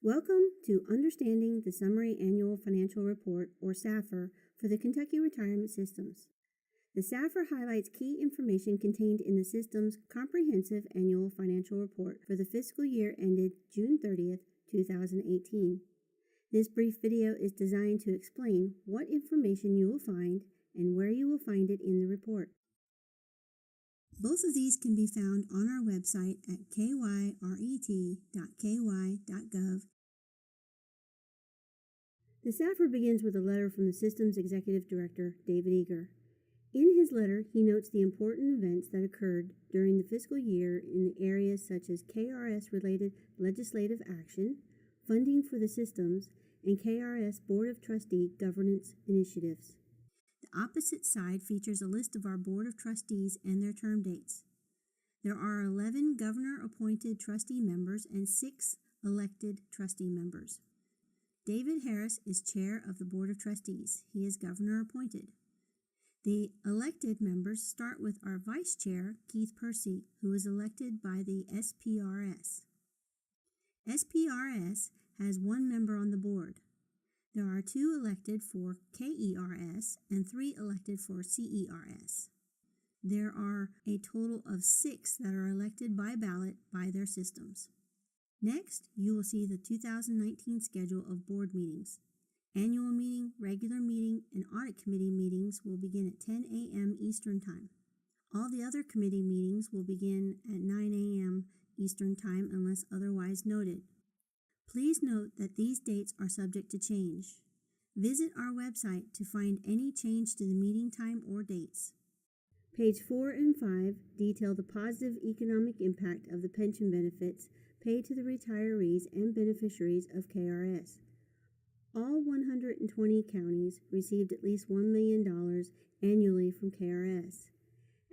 Welcome to Understanding the Summary Annual Financial Report, or SAFR, for the Kentucky Retirement Systems. The SAFR highlights key information contained in the system's comprehensive annual financial report for the fiscal year ended June 30th, 2018. This brief video is designed to explain what information you will find and where you will find it in the report. Both of these can be found on our website at kyret.ky.gov. The SAFR begins with a letter from the system's executive director, David Eager. In his letter, he notes the important events that occurred during the fiscal year in the areas such as KRS-related legislative action, funding for the systems, and KRS Board of Trustee governance initiatives. The opposite side features a list of our Board of Trustees and their term dates. There are 11 governor-appointed trustee members and 6 elected trustee members. David Harris is chair of the Board of Trustees. He is governor-appointed. The elected members start with our vice chair, Keith Percy, who is elected by the SPRS. SPRS has 1 member on the board. There are 2 elected for KERS and 3 elected for CERS. There are a total of 6 that are elected by ballot by their systems. Next, you will see the 2019 schedule of board meetings. Annual meeting, regular meeting, and audit committee meetings will begin at 10 a.m. Eastern Time. All the other committee meetings will begin at 9 a.m. Eastern Time unless otherwise noted. Please note that these dates are subject to change. Visit our website to find any change to the meeting time or dates. Page 4 and 5 detail the positive economic impact of the pension benefits paid to the retirees and beneficiaries of KRS. All 120 counties received at least $1 million annually from KRS.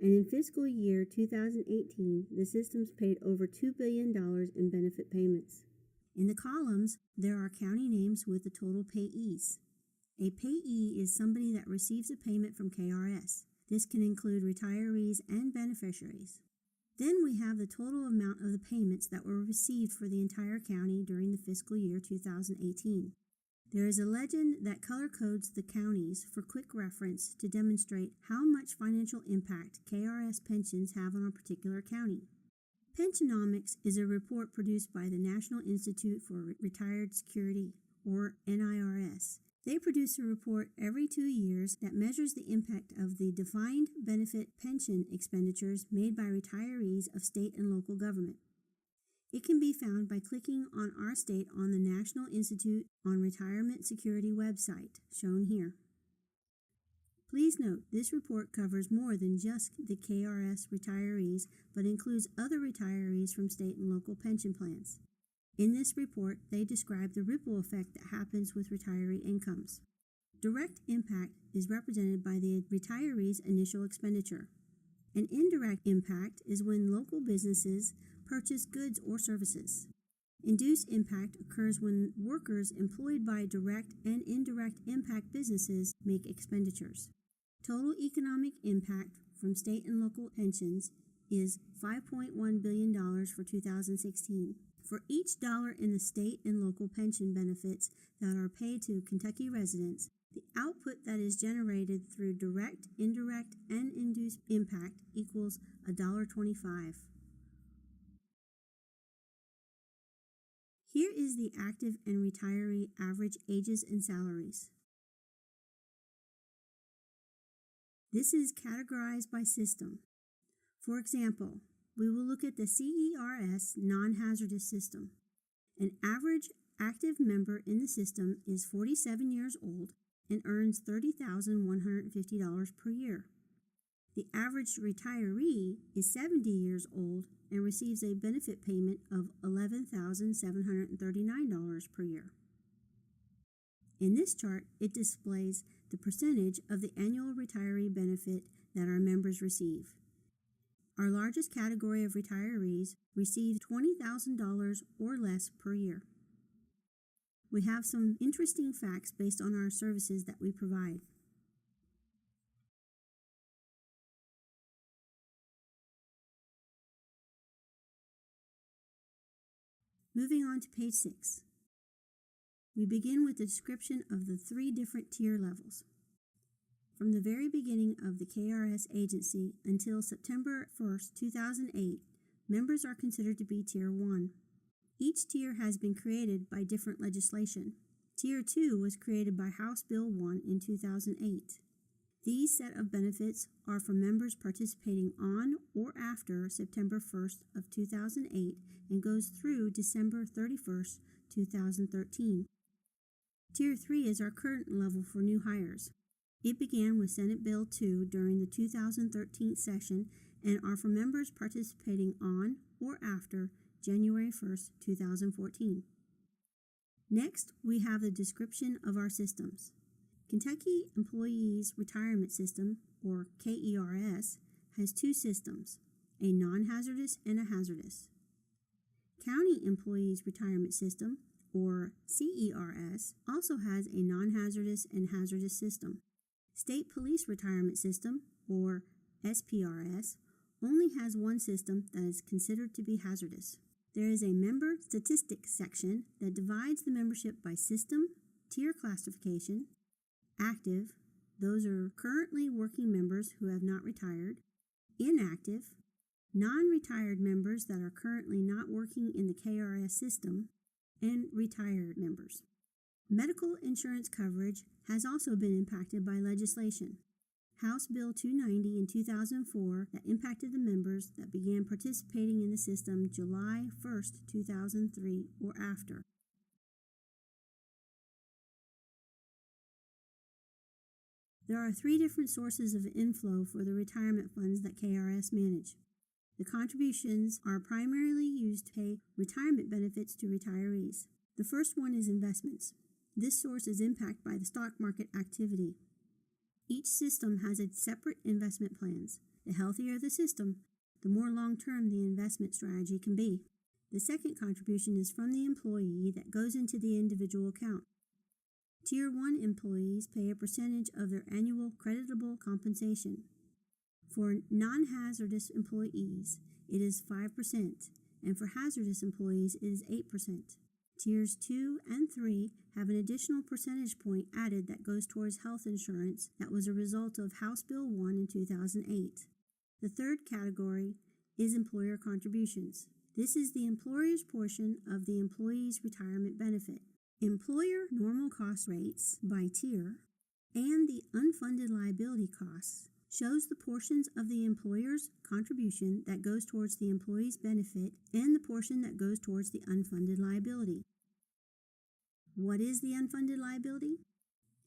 And in fiscal year 2018, the systems paid over $2 billion in benefit payments. In the columns, there are county names with the total payees. A payee is somebody that receives a payment from KRS. This can include retirees and beneficiaries. Then we have the total amount of the payments that were received for the entire county during the fiscal year 2018. There is a legend that color codes the counties for quick reference to demonstrate how much financial impact KRS pensions have on a particular county. Pensionomics is a report produced by the National Institute for Retired Security, or NIRS. They produce a report every 2 years that measures the impact of the defined benefit pension expenditures made by retirees of state and local government. It can be found by clicking on our state on the National Institute on Retirement Security website, shown here. Please note, this report covers more than just the KRS retirees, but includes other retirees from state and local pension plans. In this report, they describe the ripple effect that happens with retiree incomes. Direct impact is represented by the retiree's initial expenditure. An indirect impact is when local businesses purchase goods or services. Induced impact occurs when workers employed by direct and indirect impact businesses make expenditures. Total economic impact from state and local pensions is $5.1 billion for 2016. For each dollar in the state and local pension benefits that are paid to Kentucky residents, the output that is generated through direct, indirect, and induced impact equals $1.25. Here is the active and retiree average ages and salaries. This is categorized by system. For example, we will look at the CERS non-hazardous system. An average active member in the system is 47 years old and earns $30,150 per year. The average retiree is 70 years old and receives a benefit payment of $11,739 per year. In this chart, it displays the percentage of the annual retiree benefit that our members receive. Our largest category of retirees receive $20,000 or less per year. We have some interesting facts based on our services that we provide. Moving on to page 6. We begin with a description of the 3 different tier levels. From the very beginning of the KRS agency until September 1st, 2008, members are considered to be Tier 1. Each tier has been created by different legislation. Tier 2 was created by House Bill 1 in 2008. These set of benefits are for members participating on or after September 1st of 2008 and goes through December 31st, 2013. Tier 3 is our current level for new hires. It began with Senate Bill 2 during the 2013 session and are for members participating on or after January 1st, 2014. Next, we have the description of our systems. Kentucky Employees Retirement System, or KERS, has 2 systems, a non-hazardous and a hazardous. County Employees Retirement System, or CERS, also has a non-hazardous and hazardous system. State Police Retirement System, or SPRS, only has one system that is considered to be hazardous. There is a member statistics section that divides the membership by system, tier classification, active, those are currently working members who have not retired, inactive, non-retired members that are currently not working in the KRS system, and retired members. Medical insurance coverage has also been impacted by legislation. House Bill 290 in 2004 that impacted the members that began participating in the system July 1st, 2003 or after. There are 3 different sources of inflow for the retirement funds that KRS manage. The contributions are primarily used to pay retirement benefits to retirees. The first one is investments. This source is impacted by the stock market activity. Each system has its separate investment plans. The healthier the system, the more long-term the investment strategy can be. The second contribution is from the employee that goes into the individual account. Tier 1 employees pay a percentage of their annual creditable compensation. For non-hazardous employees, it is 5%, and for hazardous employees, it is 8%. Tiers 2 and 3 have an additional percentage point added that goes towards health insurance that was a result of House Bill 1 in 2008. The third category is employer contributions. This is the employer's portion of the employee's retirement benefit. Employer normal cost rates by tier and the unfunded liability costs shows the portions of the employer's contribution that goes towards the employee's benefit and the portion that goes towards the unfunded liability. What is the unfunded liability?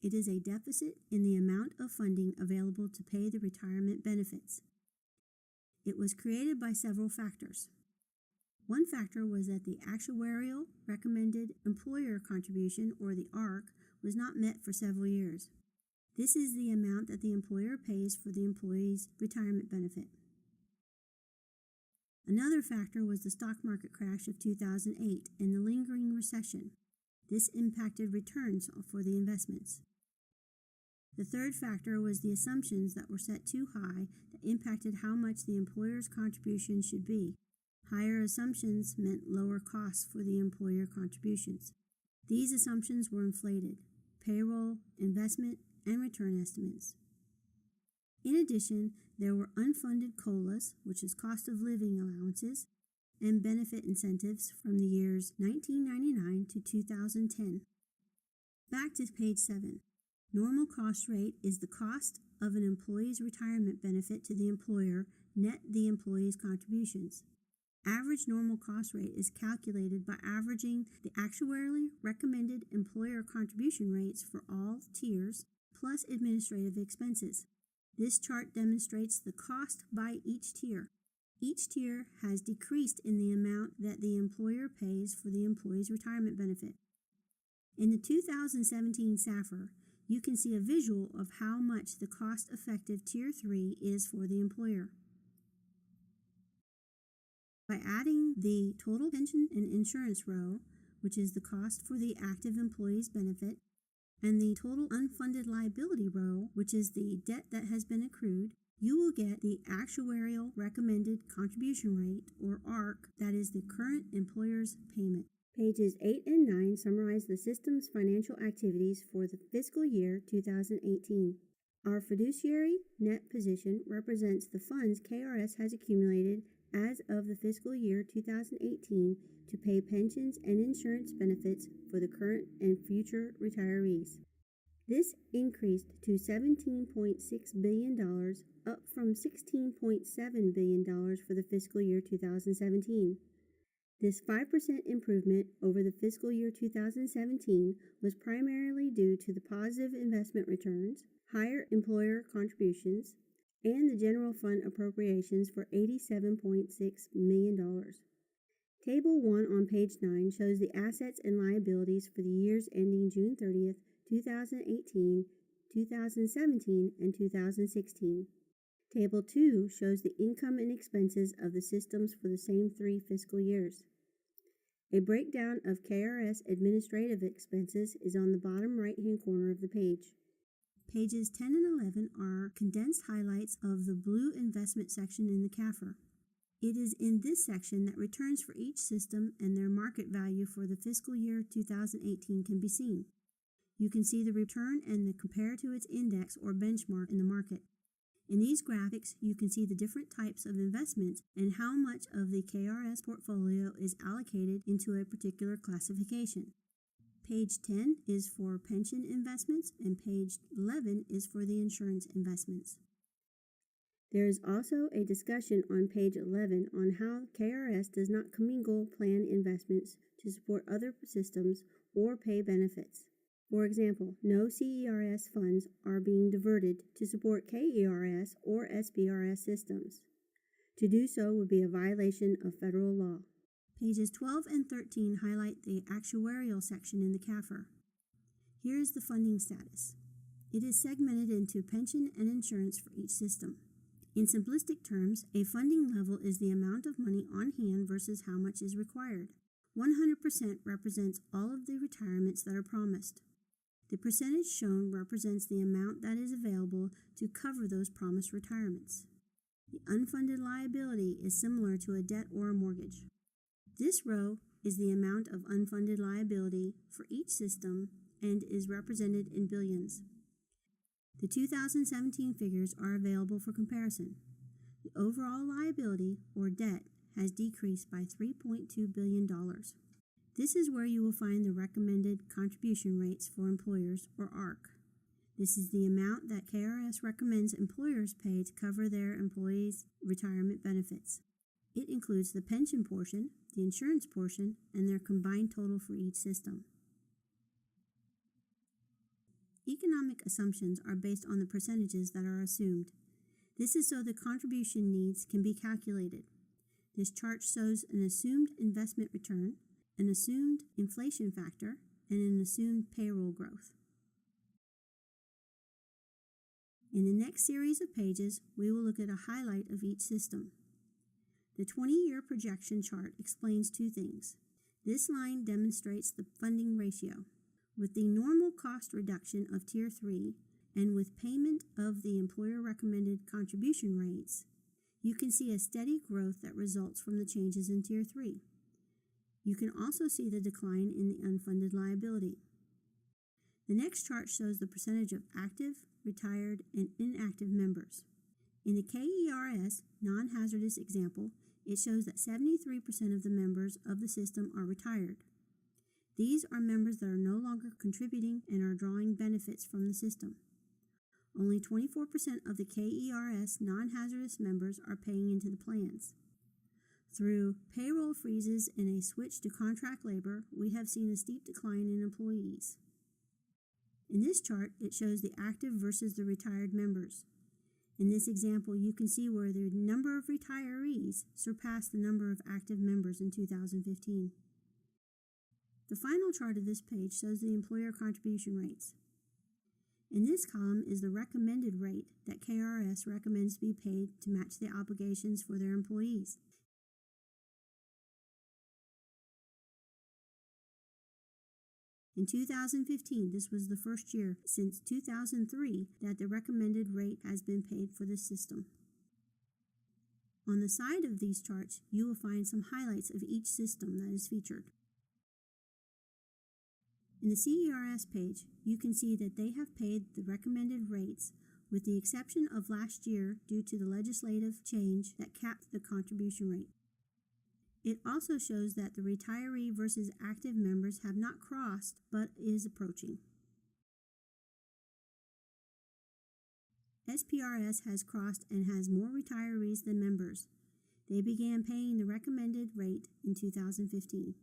It is a deficit in the amount of funding available to pay the retirement benefits. It was created by several factors. One factor was that the actuarial recommended employer contribution, or the ARC, was not met for several years. This is the amount that the employer pays for the employee's retirement benefit. Another factor was the stock market crash of 2008 and the lingering recession. This impacted returns for the investments. The third factor was the assumptions that were set too high that impacted how much the employer's contribution should be. Higher assumptions meant lower costs for the employer contributions. These assumptions were inflated: payroll, investment, and return estimates. In addition, there were unfunded COLAs, which is cost of living allowances, and benefit incentives from the years 1999 to 2010. Back to page 7. Normal cost rate is the cost of an employee's retirement benefit to the employer, net the employee's contributions. Average normal cost rate is calculated by averaging the actuarially recommended employer contribution rates for all tiers plus administrative expenses. This chart demonstrates the cost by each tier. Each tier has decreased in the amount that the employer pays for the employee's retirement benefit. In the 2017 SAFR, you can see a visual of how much the cost-effective Tier 3 is for the employer. By adding the total pension and insurance row, which is the cost for the active employee's benefit, and the total unfunded liability row, which is the debt that has been accrued, you will get the actuarial recommended contribution rate, or ARC, that is the current employer's payment. Pages 8 and 9 summarize the system's financial activities for the fiscal year 2018. Our fiduciary net position represents the funds KRS has accumulated as of the fiscal year 2018 to pay pensions and insurance benefits for the current and future retirees. This increased to $17.6 billion, up from $16.7 billion for the fiscal year 2017. This 5% improvement over the fiscal year 2017 was primarily due to the positive investment returns, higher employer contributions, and the general fund appropriations for $87.6 million. Table 1 on page 9 shows the assets and liabilities for the years ending June 30th, 2018, 2017, and 2016. Table 2 shows the income and expenses of the systems for the same 3 fiscal years. A breakdown of KRS administrative expenses is on the bottom right-hand corner of the page. Pages 10 and 11 are condensed highlights of the blue investment section in the KAFR. It is in this section that returns for each system and their market value for the fiscal year 2018 can be seen. You can see the return and the compare to its index or benchmark in the market. In these graphics, you can see the different types of investments and how much of the KRS portfolio is allocated into a particular classification. Page 10 is for pension investments and page 11 is for the insurance investments. There is also a discussion on page 11 on how KRS does not commingle plan investments to support other systems or pay benefits. For example, no CERS funds are being diverted to support KERS or SBRS systems. To do so would be a violation of federal law. Pages 12 and 13 highlight the actuarial section in the KAFR. Here is the funding status. It is segmented into pension and insurance for each system. In simplistic terms, a funding level is the amount of money on hand versus how much is required. 100% represents all of the retirements that are promised. The percentage shown represents the amount that is available to cover those promised retirements. The unfunded liability is similar to a debt or a mortgage. This row is the amount of unfunded liability for each system and is represented in billions. The 2017 figures are available for comparison. The overall liability, or debt, has decreased by $3.2 billion. This is where you will find the recommended contribution rates for employers, or ARC. This is the amount that KRS recommends employers pay to cover their employees' retirement benefits. It includes the pension portion, the insurance portion, and their combined total for each system. Economic assumptions are based on the percentages that are assumed. This is so the contribution needs can be calculated. This chart shows an assumed investment return, an assumed inflation factor, and an assumed payroll growth. In the next series of pages, we will look at a highlight of each system. The 20-year projection chart explains two things. This line demonstrates the funding ratio. With the normal cost reduction of Tier 3 and with payment of the employer-recommended contribution rates, you can see a steady growth that results from the changes in Tier 3. You can also see the decline in the unfunded liability. The next chart shows the percentage of active, retired, and inactive members. In the KERS non-hazardous example, it shows that 73% of the members of the system are retired. These are members that are no longer contributing and are drawing benefits from the system. Only 24% of the KERS non-hazardous members are paying into the plans. Through payroll freezes and a switch to contract labor, we have seen a steep decline in employees. In this chart, it shows the active versus the retired members. In this example, you can see where the number of retirees surpassed the number of active members in 2015. The final chart of this page shows the employer contribution rates. In this column is the recommended rate that KRS recommends be paid to match the obligations for their employees. In 2015, this was the first year since 2003 that the recommended rate has been paid for this system. On the side of these charts, you will find some highlights of each system that is featured. In the CERS page, you can see that they have paid the recommended rates with the exception of last year due to the legislative change that capped the contribution rate. It also shows that the retiree versus active members have not crossed but is approaching. SPRS has crossed and has more retirees than members. They began paying the recommended rate in 2015.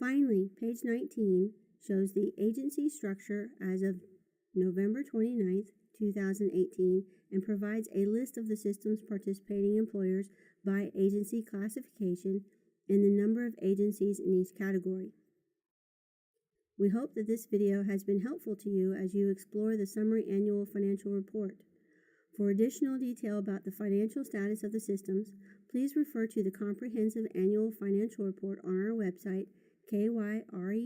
Finally, page 19 shows the agency structure as of November 29, 2018, and provides a list of the system's participating employers by agency classification and the number of agencies in each category. We hope that this video has been helpful to you as you explore the summary annual financial report. For additional detail about the financial status of the systems, please refer to the comprehensive annual financial report on our website, kyret.ky.gov.